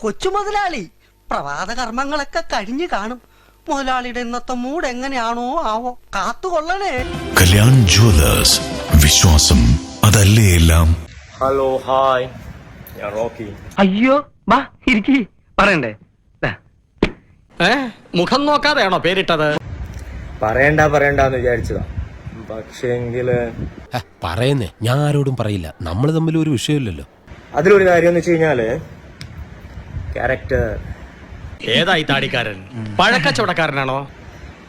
കൊച്ചു മുതലാളി. പ്രഭാത കർമ്മങ്ങളൊക്കെ കഴിഞ്ഞു കാണും. മുതലാളിയുടെ ഇന്നത്തെ മൂഡ് എങ്ങനെയാണോ ആവോ, കാത്തുകൊള്ളണേ. കല്യാൺ ജുവലേഴ്സ്, വിശ്വാസം അതല്ലേ എല്ലാം. ഹലോ, ഹായ്, ഞാൻ റോക്കി. അയ്യോ, വാ ഇരിക്കി. പറയണ്ടേ? മുഖം നോക്കാതെയാണോ പേരിട്ടത്? പറയണ്ടെന്ന് വിചാരിച്ചതാ. പക്ഷേങ്കില് പറയുന്നേ, ഞാൻ ആരോടും പറയില്ല. നമ്മൾ തമ്മിൽ ഒരു വിഷയമില്ലല്ലോ. അതിലൊരു കാര്യം എന്ന് വെച്ച് കഴിഞ്ഞാല് ക്യാരക്ടർ. ഏതായി താടിക്കാരൻ? പഴക്കച്ചവടക്കാരനാണോ?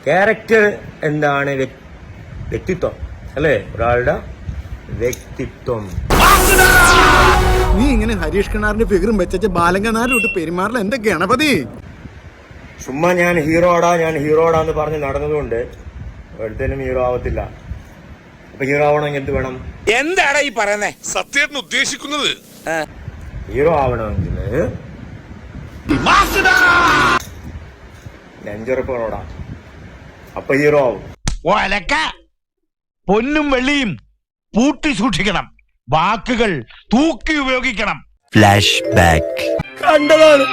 ക്യാരക്ടർ എന്താണ്? വ്യക്തിത്വം അല്ലേ? ഒരാളുടെ വ്യക്തിത്വം. നീ ഇങ്ങനെ ഹരീഷ് കിണാറിന്റെ ഫിഗറും വെച്ച ബാലങ്കനാരോട്ട് പെരുമാറില്ല എന്റെ ഗണപതി. ചുമ്മാ ഞാൻ ഹീറോടാന്ന് പറഞ്ഞ് നടന്നതുകൊണ്ട് ഒരുത്തനും ഹീറോ ആവത്തില്ല. അപ്പൊ ഹീറോ ആവണമെങ്കിൽ എന്ത് വേണം? എന്താണ് ഈ പറയുന്നേ? സത്യേട്ടൻ ഉദ്ദേശിക്കുന്നത് ഹീറോ ആവണമെങ്കിൽ നെഞ്ചുറപ്പോടാ, അപ്പൊ ഹീറോ ആവും. പൊന്നും വെള്ളിയും പൂട്ടി സൂക്ഷിക്കണം, വാക്കുകൾ തൂക്കി ഉപയോഗിക്കണം. Flash back. കണ്ടതാണ്,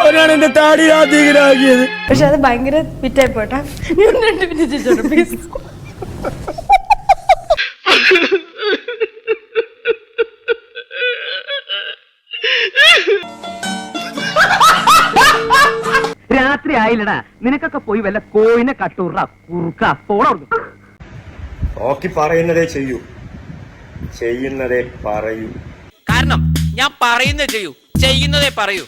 അവനാണ് എന്റെ താടി ആദ്യമാക്കിയത്. പക്ഷെ അത് ഭയങ്കര ഫിറ്റായി പോട്ടാ. പ്ലീസ്. രാത്രി ആയില്ലടാ, നിനക്കൊക്കെ പോയി വല്ല കോയിനെ കട്ടൂറ കുറുക്ക പോണോ. റോക്കി പറയുന്നതേ ചെയ്യൂ, ചെയ്യുന്നതേ പറയൂ. കാരണം ഞാൻ പറയുന്നത് ചെയ്യൂ, ചെയ്യുന്നതേ പറയൂ.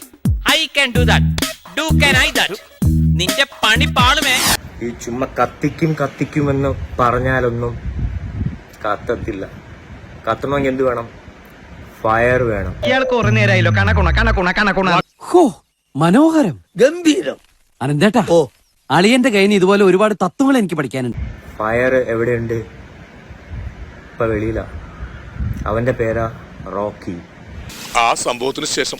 I can do that, do can I that. നിന്റെ പണി പാളുമേ. ഈ ചുമ്മാ കത്തിക്കുമെന്ന് പറഞ്ഞാലൊന്നും കത്തത്തില്ല. കത്തണമെങ്കിൽ എന്ത് വേണം? ഫയർ വേണം. ഇയാൾക്ക് കുറെ നേരമായല്ലോ കണക്കുണ. ഹോ, മനോഹരം, ഗംഭീരം. അനന്തേട്ടാ, അളിയന്റെ കയ്യിൽ നിന്ന് ഇതുപോലെ ഒരുപാട് തത്വങ്ങൾ എനിക്ക് പഠിക്കാനുണ്ട്. ഫയർ എവിടെയുണ്ട്? ഇപ്പൊ വെളിയില. അവന്റെ പേരാ റോക്കി. ആ സംഭവത്തിന് ശേഷം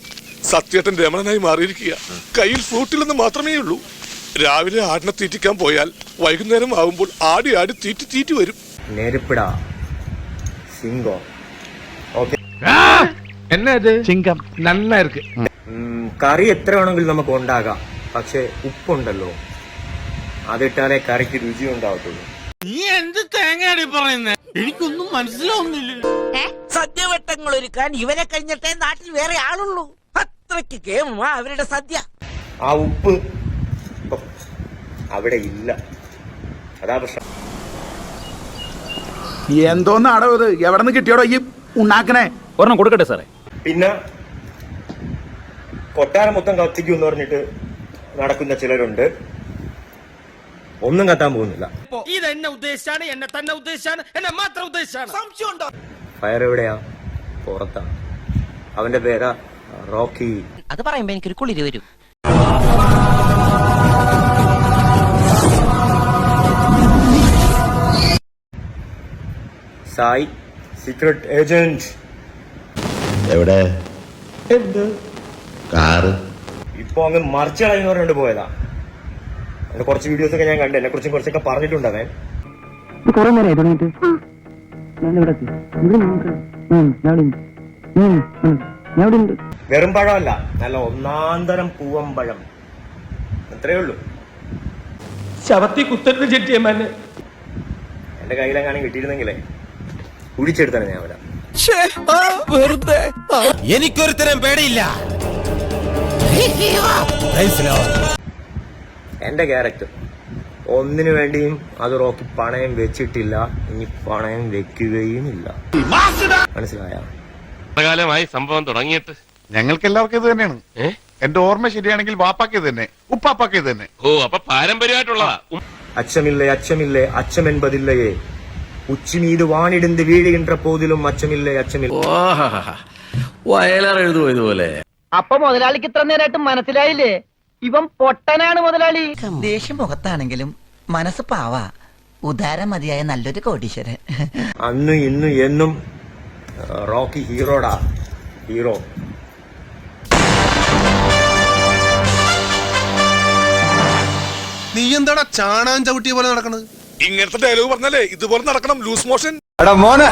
സത്യേട്ടൻ രമണനായി മാറിയിരിക്കുക. കയ്യിൽ ഫ്രൂട്ടില്ലെന്ന് മാത്രമേ ഉള്ളൂ. രാവിലെ ആടിനെ തീറ്റിക്കാൻ പോയാൽ വൈകുന്നേരം ആവുമ്പോൾ ആടി തീറ്റി വരും. നെരുപ്പിടാ സിംഗോ. ഓക്കെ, ചിങ്കം നന്നായിരിക്ക്. കറി എത്ര വേണമെങ്കിലും നമുക്ക് ഉണ്ടാകാം, പക്ഷെ ഉപ്പുണ്ടല്ലോ, അതിട്ടാലേ കറിക്ക് രുചി ഉണ്ടാവത്തുള്ളൂ. നീ എന്ത് തേങ്ങയാടി പറയുന്നേ? എനിക്കൊന്നും മനസ്സിലാവുന്നില്ല. സദ്യവട്ടങ്ങൾ ഒരുക്കാൻ ഇവരെ കഴിഞ്ഞിട്ടേ നാട്ടിൽ വേറെ ആളുള്ളൂ. അത്രയ്ക്ക് കേമാ അവരുടെ സദ്യ. ആ ഉപ്പ് ഇപ്പം അവിടെ ഇല്ല, അതാ പ്രശ്നം. എന്തോന്നാടോ ഇത്? എവിടെ നിന്ന് കിട്ടിയോടോ ഈ ഉണ്ടാക്കണേ? ഒരെണ്ണം കൊടുക്കട്ടെ സാറേ. പിന്നെ കൊട്ടാരം മൊത്തം കത്തിക്കും എന്ന് പറഞ്ഞിട്ട് നടക്കുന്ന ചിലരുണ്ട്. ഒന്നും കത്താൻ പോകുന്നില്ല. ഇത് എന്നെ ഉദ്ദേശിച്ചാണ്, എന്നെ തന്നെ ഉദ്ദേശിച്ചാണ്, എന്നെ മാത്രം ഉദ്ദേശിച്ചാണ്. സംശയമുണ്ടോ? ഫയർ എവിടെയാ? പുറത്താ. അവന്റെ പേരാ റോക്കി. അത് പറയുമ്പോ എനിക്കൊരു കുളിര് വരും. Sai, secret agent. എവിടെ? കാറ് ഇപ്പൊ അങ്ങ് മറിച്ചളയെന്ന് പറഞ്ഞിട്ട് പോയതാ. എന്റെ കുറച്ച് വീഡിയോസ് ഒക്കെ ഞാൻ കണ്ടു. എന്നെ കുറിച്ചും കുറച്ചൊക്കെ പറഞ്ഞിട്ടുണ്ട് അവൻ. വെറും പഴമല്ല, നല്ല ഒന്നാന്തരം പൂവമ്പഴം. അത്രേ ഉള്ളൂ. ശവത്തി കുത്തരുത് ചെട്ടിയമ്മ. എന്റെ കയ്യിലെങ്ങാനും കിട്ടിയിരുന്നെങ്കിലേ കുഴിച്ചെടുത്താണ് ഞാൻ അവിടെ. വെറുതെ എനിക്കൊരുത്തരം പേടിയില്ല. എന്റെ ക്യാരക്ടർ ഒന്നിനു വേണ്ടിയും അത് റോക്കി പണയം വെച്ചിട്ടില്ല, ഇനി പണയം വെക്കുകയും ഇല്ല. മനസ്സിലായ? കാലമായി സംഭവം തുടങ്ങിയിട്ട് ഞങ്ങൾക്ക് എല്ലാവർക്കും ഇത് തന്നെയാണ്. എന്റെ ഓർമ്മ ശരിയാണെങ്കിൽ വാപ്പാക്കിയത് തന്നെ, ഉപ്പാപ്പാക്കിയത് തന്നെ. ഓ, അപ്പൊ പാരമ്പര്യമായിട്ടുള്ളതാ. അച്ചമില്ലേ അച്ചം என்பதில்லையே, ഉച്ചി മീത് വാണിടുന്ന് വീഴുകിன்ற പോതിലും അച്ചമില്ലേ. വയലാറെഴുതുമോ ഇതുപോലെ? അപ്പൊ മുതലാളിക്ക് ഇത്ര നേരമായിട്ട് മനസ്സിലായില്ലേ? ഇവൻ പൊട്ടനാണ് മുതലാളി. ദേഷ്യം മുഖത്താണെങ്കിലും മനസ്സ് പാവാ. ഉദാരം മതിയായ നല്ലൊരു കോടീശ്വരൻ. അന്നും ഇന്നും എന്നും റോക്കി ഹീറോടാ, ഹീറോ. നീ എന്താടാ ചാണാൻ ചവിട്ടിയ പോലെ നടക്കണത്? ഇങ്ങനത്തെ ഡയലോഗ് പറഞ്ഞാലേ ഇതുപോലെ നടക്കണം, ലൂസ് മോഷൻ. എടാ മോനെ